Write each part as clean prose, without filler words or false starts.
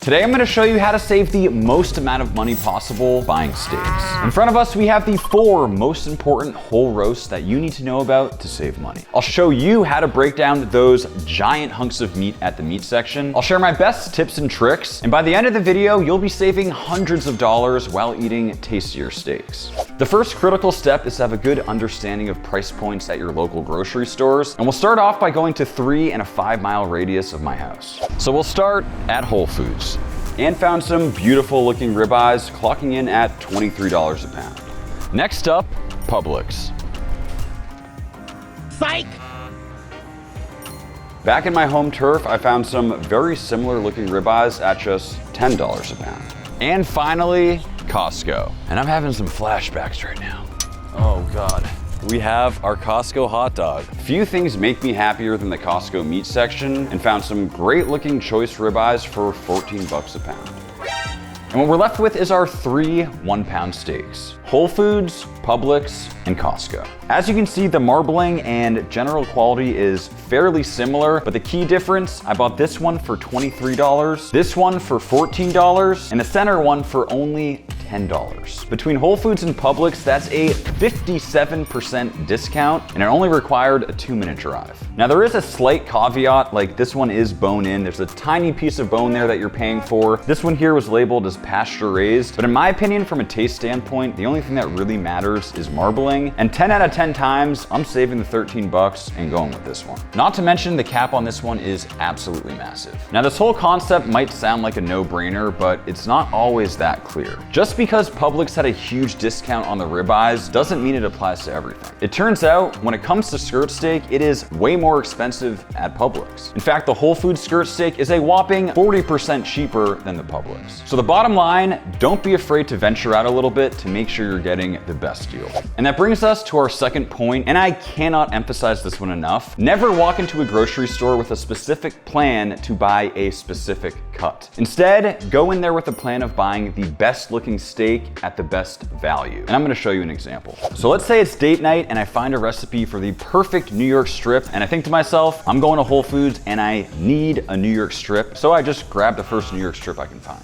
Today I'm going to show you how to save the most amount of money possible buying steaks. In front of us we have the 4 most important whole roasts that you need to know about to save money. I'll show you how to break down those giant hunks of meat at the meat section. I'll share my best tips and tricks, and by the end of the video you'll be saving hundreds of dollars while eating tastier steaks. The first critical step is to have a good understanding of price points at your local grocery stores, and we'll start off by going to 3 and a 5-mile radius of my house. So we'll start at Whole Foods and found some beautiful looking ribeyes clocking in at $23 a pound. Next up, Publix. Psych! Back in my home turf, I found some very similar looking ribeyes at just $10 a pound. And finally, Costco. And I'm having some flashbacks right now. Oh God. We have our Costco hot dog. Few things make me happier than the Costco meat section, and found some great looking choice ribeyes for 14 bucks a pound. And what we're left with is our 3 1-pound steaks. Whole Foods, Publix, and Costco. As you can see, the marbling and general quality is fairly similar, but the key difference, I bought this one for $23, this one for $14, and the center one for only $10. Between Whole Foods and Publix, that's a 57% discount, and it only required a 2-minute drive. Now there is a slight caveat, like this one is bone in. There's a tiny piece of bone there that you're paying for. This one here was labeled as pasture raised, but in my opinion, from a taste standpoint, the only thing that really matters is marbling, and 10 out of 10 times, I'm saving the 13 bucks and going with this one. Not to mention the cap on this one is absolutely massive. Now this whole concept might sound like a no-brainer, but it's not always that clear. Just because Publix had a huge discount on the ribeyes doesn't mean it applies to everything. It turns out when it comes to skirt steak, it is way more expensive at Publix. In fact, the Whole Foods skirt steak is a whopping 40% cheaper than the Publix. So the bottom line, don't be afraid to venture out a little bit to make sure you're getting the best deal. And that brings us to our second point, and I cannot emphasize this one enough. Never walk into a grocery store with a specific plan to buy a specific cut. Instead, go in there with a plan of buying the best looking steak at the best value. And I'm gonna show you an example. So let's say it's date night and I find a recipe for the perfect New York strip, and I think to myself, I'm going to Whole Foods and I need a New York strip, so I just grab the first New York strip I can find.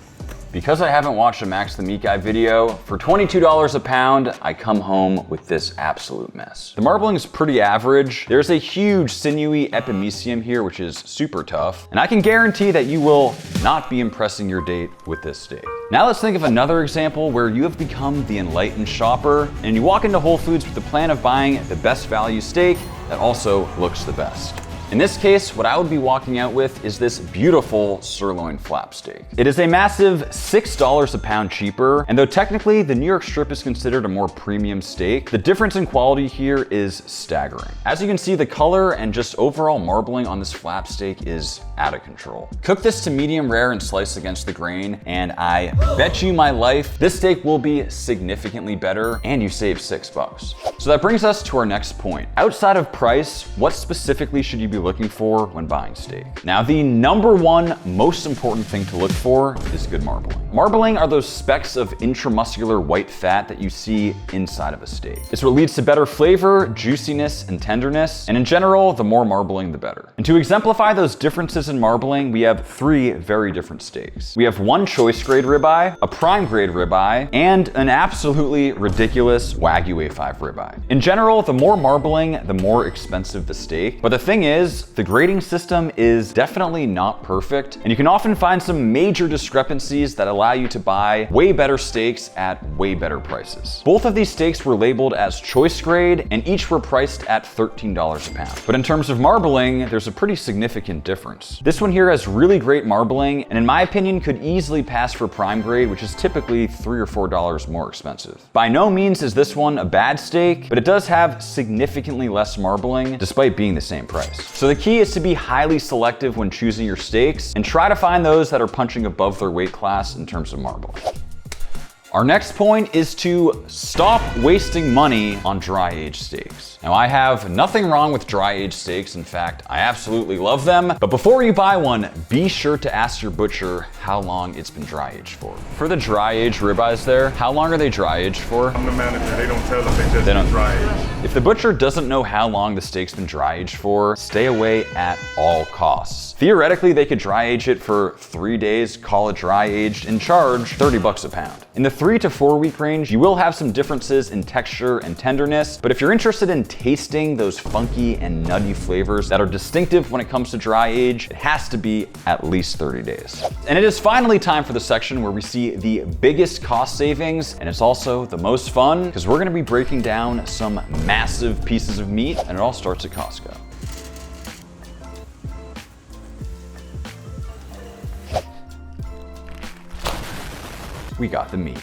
Because I haven't watched a Max the Meat Guy video, for $22 a pound, I come home with this absolute mess. The marbling is pretty average. There's a huge sinewy epimysium here, which is super tough, and I can guarantee that you will not be impressing your date with this steak. Now let's think of another example where you have become the enlightened shopper and you walk into Whole Foods with the plan of buying the best value steak that also looks the best. In this case, what I would be walking out with is this beautiful sirloin flap steak. It is a massive $6 a pound cheaper, and though technically the New York strip is considered a more premium steak, the difference in quality here is staggering. As you can see, the color and just overall marbling on this flap steak is out of control. Cook this to medium rare and slice against the grain, and I bet you my life, this steak will be significantly better, and you save $6. So that brings us to our next point. Outside of price, what specifically should you be looking for when buying steak? Now, the number one most important thing to look for is good marbling. Marbling are those specks of intramuscular white fat that you see inside of a steak. It's what leads to better flavor, juiciness, and tenderness, and in general, the more marbling, the better. And to exemplify those differences in marbling, we have 3 very different steaks. We have one choice grade ribeye, a prime grade ribeye, and an absolutely ridiculous Wagyu A5 ribeye. In general, the more marbling, the more expensive the steak, but the thing is, the grading system is definitely not perfect, and you can often find some major discrepancies that allow you to buy way better steaks at way better prices. Both of these steaks were labeled as choice grade, and each were priced at $13 a pound. But in terms of marbling, there's a pretty significant difference. This one here has really great marbling, and in my opinion, could easily pass for prime grade, which is typically $3 or $4 more expensive. By no means is this one a bad steak, but it does have significantly less marbling, despite being the same price. So the key is to be highly selective when choosing your steaks and try to find those that are punching above their weight class in terms of marbling. Our next point is to stop wasting money on dry aged steaks. Now, I have nothing wrong with dry aged steaks. In fact, I absolutely love them. But before you buy one, be sure to ask your butcher how long it's been dry aged for. For the dry aged ribeyes there, how long are they dry aged for? I'm the manager, they don't tell them, they just dry aged. If the butcher doesn't know how long the steak's been dry aged for, stay away at all costs. Theoretically, they could dry age it for 3 days, call it dry aged, and charge 30 bucks a pound. In the 3 to 4 week range, you will have some differences in texture and tenderness, but if you're interested in tasting those funky and nutty flavors that are distinctive when it comes to dry age, it has to be at least 30 days. And it is finally time for the section where we see the biggest cost savings, and it's also the most fun, because we're gonna be breaking down some massive pieces of meat, and it all starts at Costco. We got the meat.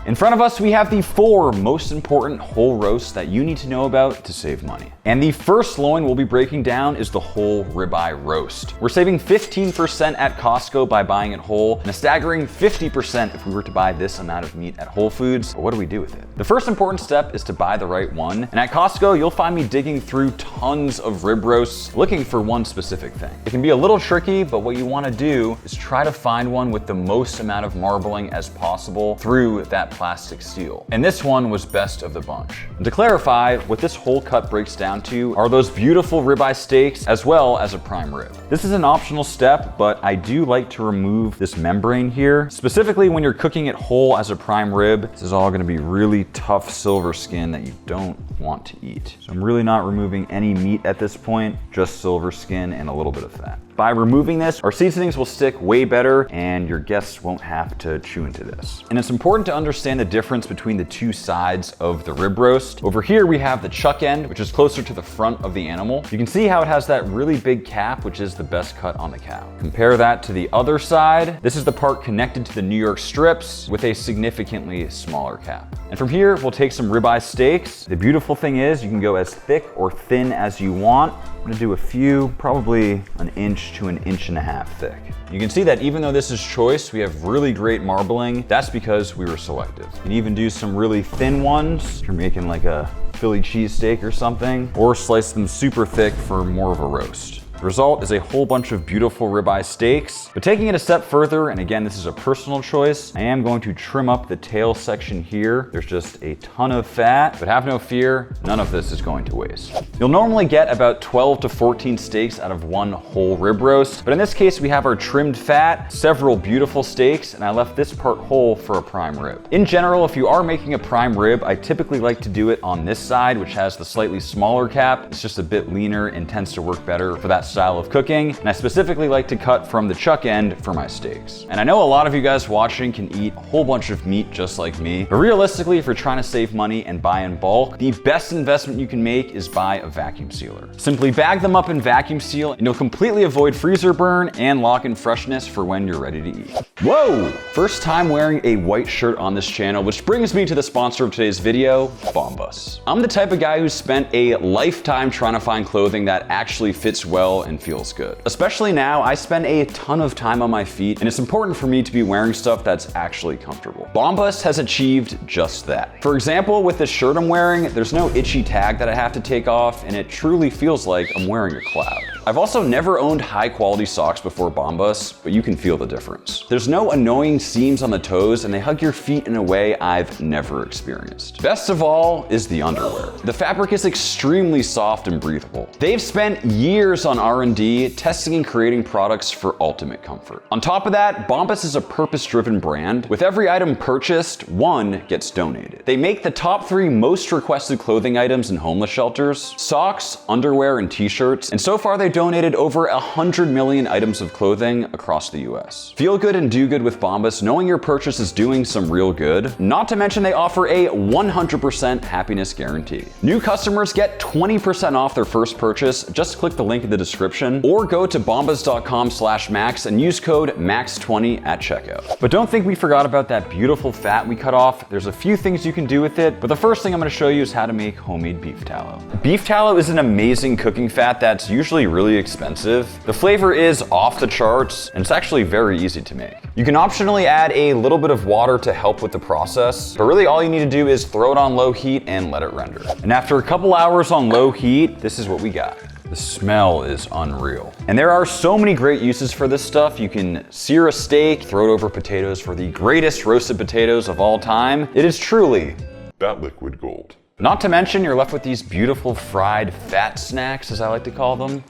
In front of us, we have the 4 most important whole roasts that you need to know about to save money. And the first loin we'll be breaking down is the whole ribeye roast. We're saving 15% at Costco by buying it whole, and a staggering 50% if we were to buy this amount of meat at Whole Foods. But what do we do with it? The first important step is to buy the right one. And at Costco, you'll find me digging through tons of rib roasts looking for one specific thing. It can be a little tricky, but what you want to do is try to find one with the most amount of marbling as possible through that plastic steel. And this one was best of the bunch. And to clarify, what this whole cut breaks down to are those beautiful ribeye steaks as well as a prime rib. This is an optional step, but I do like to remove this membrane here. Specifically when you're cooking it whole as a prime rib, this is all gonna be really tough silver skin that you don't want to eat. So I'm really not removing any meat at this point, just silver skin and a little bit of fat. By removing this, our seasonings will stick way better and your guests won't have to chew into this. And it's important to understand the difference between the 2 sides of the rib roast. Over here, we have the chuck end, which is closer to the front of the animal. You can see how it has that really big cap, which is the best cut on the cow. Compare that to the other side. This is the part connected to the New York strips with a significantly smaller cap. And from here, we'll take some ribeye steaks. The beautiful thing is you can go as thick or thin as you want. I'm gonna do a few, probably an inch to an inch and a half thick. You can see that even though this is choice, we have really great marbling. That's because we were selective. You can even do some really thin ones if you're making like a Philly cheesesteak or something, or slice them super thick for more of a roast. The result is a whole bunch of beautiful ribeye steaks, but taking it a step further, and again, this is a personal choice, I am going to trim up the tail section here. There's just a ton of fat, but have no fear, none of this is going to waste. You'll normally get about 12 to 14 steaks out of one whole rib roast, but in this case, we have our trimmed fat, several beautiful steaks, and I left this part whole for a prime rib. In general, if you are making a prime rib, I typically like to do it on this side, which has the slightly smaller cap. It's just a bit leaner and tends to work better for that style of cooking, and I specifically like to cut from the chuck end for my steaks. And I know a lot of you guys watching can eat a whole bunch of meat just like me, but realistically, if you're trying to save money and buy in bulk, the best investment you can make is buy a vacuum sealer. Simply bag them up and vacuum seal, and you'll completely avoid freezer burn and lock in freshness for when you're ready to eat. Whoa! First time wearing a white shirt on this channel, which brings me to the sponsor of today's video, Bombas. I'm the type of guy who spent a lifetime trying to find clothing that actually fits well and feels good. Especially now, I spend a ton of time on my feet, and it's important for me to be wearing stuff that's actually comfortable. Bombas has achieved just that. For example, with this shirt I'm wearing, there's no itchy tag that I have to take off, and it truly feels like I'm wearing a cloud. I've also never owned high quality socks before Bombas, but you can feel the difference. There's no annoying seams on the toes, and they hug your feet in a way I've never experienced. Best of all is the underwear. The fabric is extremely soft and breathable. They've spent years on R&D testing and creating products for ultimate comfort. On top of that, Bombas is a purpose-driven brand. With every item purchased, one gets donated. They make the top 3 most requested clothing items in homeless shelters: socks, underwear, and t-shirts, and so far they've donated over 100 million items of clothing across the US. Feel good and do good with Bombas, knowing your purchase is doing some real good. Not to mention they offer a 100% happiness guarantee. New customers get 20% off their first purchase. Just click the link in the description or go to bombas.com/max and use code MAX20 at checkout. But don't think we forgot about that beautiful fat we cut off. There's a few things you can do with it, but the first thing I'm going to show you is how to make homemade beef tallow. Beef tallow is an amazing cooking fat that's usually really really expensive. The flavor is off the charts, and it's actually very easy to make. You can optionally add a little bit of water to help with the process, but really all you need to do is throw it on low heat and let it render. And after a couple hours on low heat, this is what we got. The smell is unreal. And there are so many great uses for this stuff. You can sear a steak, throw it over potatoes for the greatest roasted potatoes of all time. It is truly that liquid gold. Not to mention, you're left with these beautiful fried fat snacks, as I like to call them.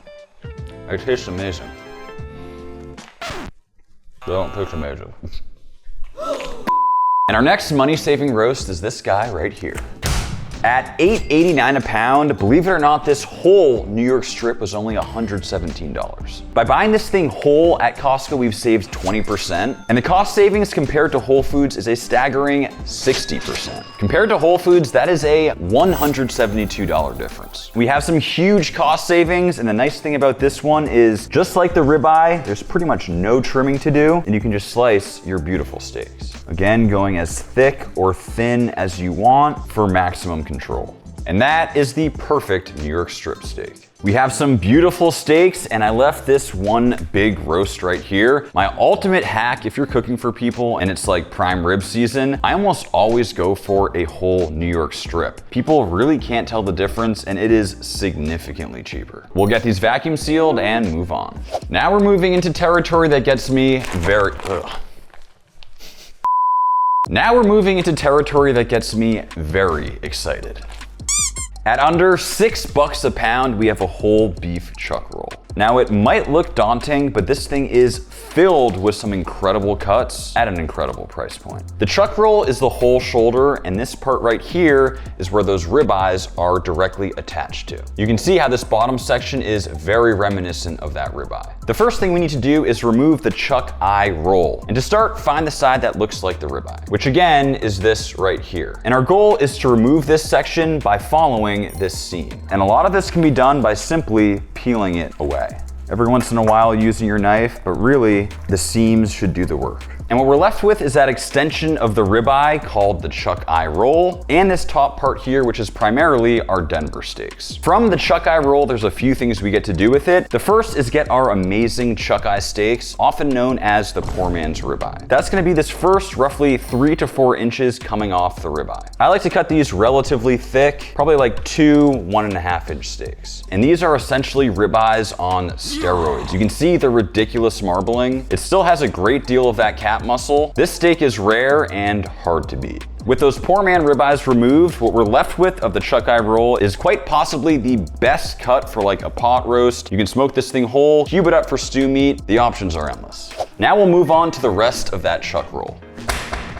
They taste amazing. They don't taste amazing. And our next money-saving roast is this guy right here. At $8.89 a pound, believe it or not, this whole New York strip was only $117. By buying this thing whole at Costco, we've saved 20%, and the cost savings compared to Whole Foods is a staggering 60%. Compared to Whole Foods, that is a $172 difference. We have some huge cost savings, and the nice thing about this one is, just like the ribeye, there's pretty much no trimming to do, and you can just slice your beautiful steaks. Again, going as thick or thin as you want for maximum control. And that is the perfect New York strip steak. We have some beautiful steaks, and I left this one big roast right here. My ultimate hack if you're cooking for people and it's like prime rib season, I almost always go for a whole New York strip. People really can't tell the difference, and it is significantly cheaper. We'll get these vacuum sealed and move on. Now we're moving into territory that gets me very excited. At under $6 a pound, we have a whole beef chuck roll. Now it might look daunting, but this thing is filled with some incredible cuts at an incredible price point. The chuck roll is the whole shoulder, and this part right here is where those ribeyes are directly attached to. You can see how this bottom section is very reminiscent of that ribeye. The first thing we need to do is remove the chuck eye roll. And to start, find the side that looks like the ribeye, which again is this right here. And our goal is to remove this section by following this seam. And a lot of this can be done by simply peeling it away. Every once in a while using your knife, but really the seams should do the work. And what we're left with is that extension of the ribeye called the chuck eye roll, and this top part here, which is primarily our Denver steaks. From the chuck eye roll, there's a few things we get to do with it. The first is get our amazing chuck eye steaks, often known as the poor man's ribeye. That's gonna be this first roughly 3 to 4 inches coming off the ribeye. I like to cut these relatively thick, probably like 2 1.5 inch steaks. And these are essentially ribeyes on steroids. You can see the ridiculous marbling. It still has a great deal of that cat muscle. This steak is rare and hard to beat. With those poor man ribeyes removed, what we're left with of the chuck eye roll is quite possibly the best cut for like a pot roast. You can smoke this thing whole, cube it up for stew meat. The options are endless. Now we'll move on to the rest of that chuck roll.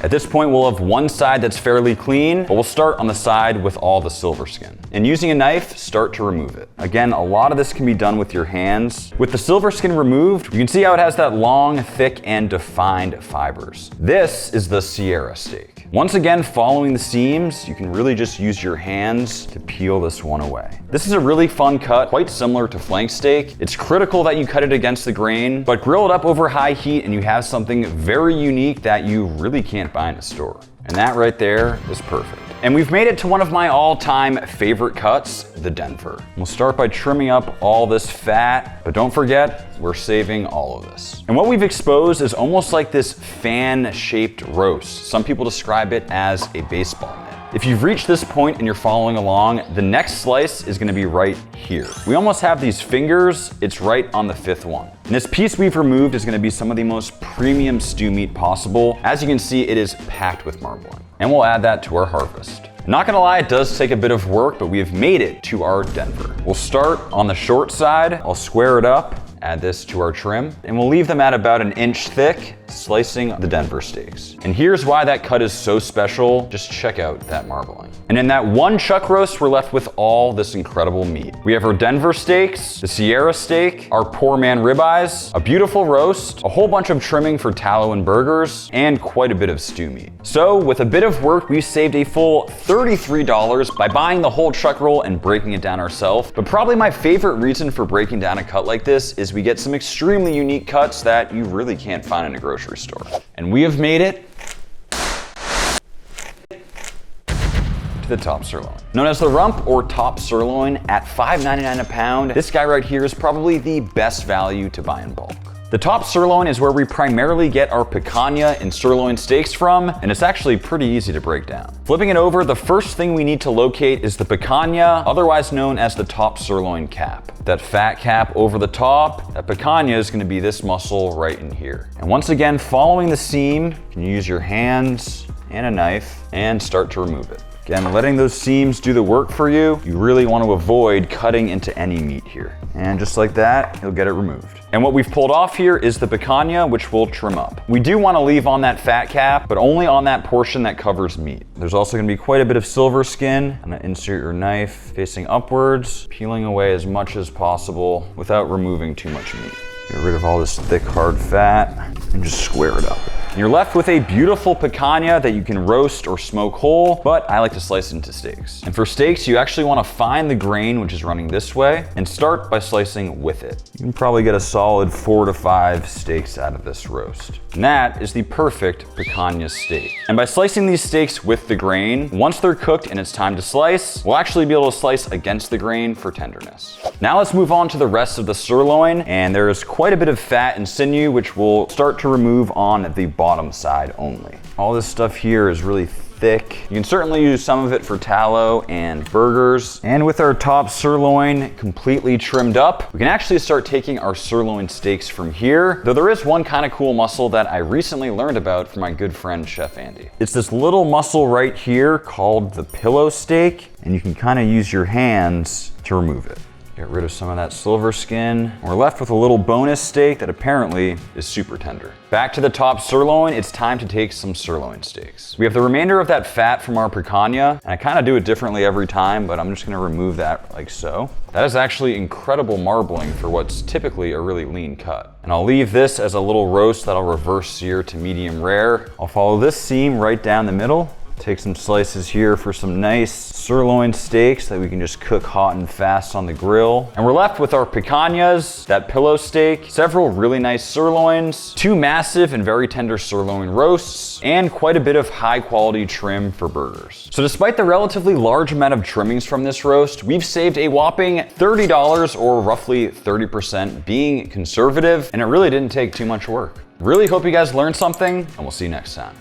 At this point, we'll have one side that's fairly clean, but we'll start on the side with all the silver skin. And using a knife, start to remove it. Again, a lot of this can be done with your hands. With the silver skin removed, you can see how it has that long, thick, and defined fibers. This is the Sierra steak. Once again, following the seams, you can really just use your hands to peel this one away. This is a really fun cut, quite similar to flank steak. It's critical that you cut it against the grain, but grill it up over high heat and you have something very unique that you really can't buy in a store. And that right there is perfect. And we've made it to one of my all-time favorite cuts, the Denver. We'll start by trimming up all this fat, but don't forget, we're saving all of this. And what we've exposed is almost like this fan-shaped roast. Some people describe it as a baseball mitt. If you've reached this point and you're following along, the next slice is gonna be right here. We almost have these fingers, it's right on the 5th one. And this piece we've removed is gonna be some of the most premium stew meat possible. As you can see, it is packed with marbling. And we'll add that to our harvest. Not gonna lie, it does take a bit of work, but we have made it to our Denver. We'll start on the short side. I'll square it up, add this to our trim, and we'll leave them at about 1 inch thick, slicing the Denver steaks. And here's why that cut is so special. Just check out that marbling. And in that one chuck roast, we're left with all this incredible meat. We have our Denver steaks, the Sierra steak, our poor man ribeyes, a beautiful roast, a whole bunch of trimming for tallow and burgers, and quite a bit of stew meat. So with a bit of work, we saved a full $33 by buying the whole chuck roll and breaking it down ourselves. But probably my favorite reason for breaking down a cut like this is we get some extremely unique cuts that you really can't find in a grocery store. And we have made it to the top sirloin. Known as the rump or top sirloin at $5.99 a pound, this guy right here is probably the best value to buy in bulk. The top sirloin is where we primarily get our picanha and sirloin steaks from, and it's actually pretty easy to break down. Flipping it over, the first thing we need to locate is the picanha, otherwise known as the top sirloin cap. That fat cap over the top, that picanha is gonna be this muscle right in here. And once again, following the seam, you can use your hands and a knife and start to remove it. Again, letting those seams do the work for you. You really want to avoid cutting into any meat here. And just like that, you'll get it removed. And what we've pulled off here is the picanha, which we'll trim up. We do want to leave on that fat cap, but only on that portion that covers meat. There's also going to be quite a bit of silver skin. I'm going to insert your knife facing upwards, peeling away as much as possible without removing too much meat. Get rid of all this thick, hard fat and just square it up. And you're left with a beautiful picanha that you can roast or smoke whole, but I like to slice into steaks. And for steaks, you actually want to find the grain, which is running this way, and start by slicing with it. You can probably get a solid 4 to 5 steaks out of this roast. And that is the perfect picanha steak. And by slicing these steaks with the grain, once they're cooked and it's time to slice, we'll actually be able to slice against the grain for tenderness. Now let's move on to the rest of the sirloin, and there is quite a bit of fat and sinew, which we'll start to remove on the bottom side only. All this stuff here is really thick. You can certainly use some of it for tallow and burgers. And with our top sirloin completely trimmed up, we can actually start taking our sirloin steaks from here, though there is one kind of cool muscle that I recently learned about from my good friend Chef Andy. It's this little muscle right here called the pillow steak, and you can kind of use your hands to remove it. Get rid of some of that silver skin. We're left with a little bonus steak that apparently is super tender. Back to the top sirloin, it's time to take some sirloin steaks. We have the remainder of that fat from our picanha, and I kind of do it differently every time, but I'm just gonna remove that like so. That is actually incredible marbling for what's typically a really lean cut. And I'll leave this as a little roast that I'll reverse sear to medium rare. I'll follow this seam right down the middle. Take some slices here for some nice sirloin steaks that we can just cook hot and fast on the grill. And we're left with our picanhas, that pillow steak, several really nice sirloins, 2 massive and very tender sirloin roasts, and quite a bit of high quality trim for burgers. So despite the relatively large amount of trimmings from this roast, we've saved a whopping $30 or roughly 30%, being conservative, and it really didn't take too much work. Really hope you guys learned something, and we'll see you next time.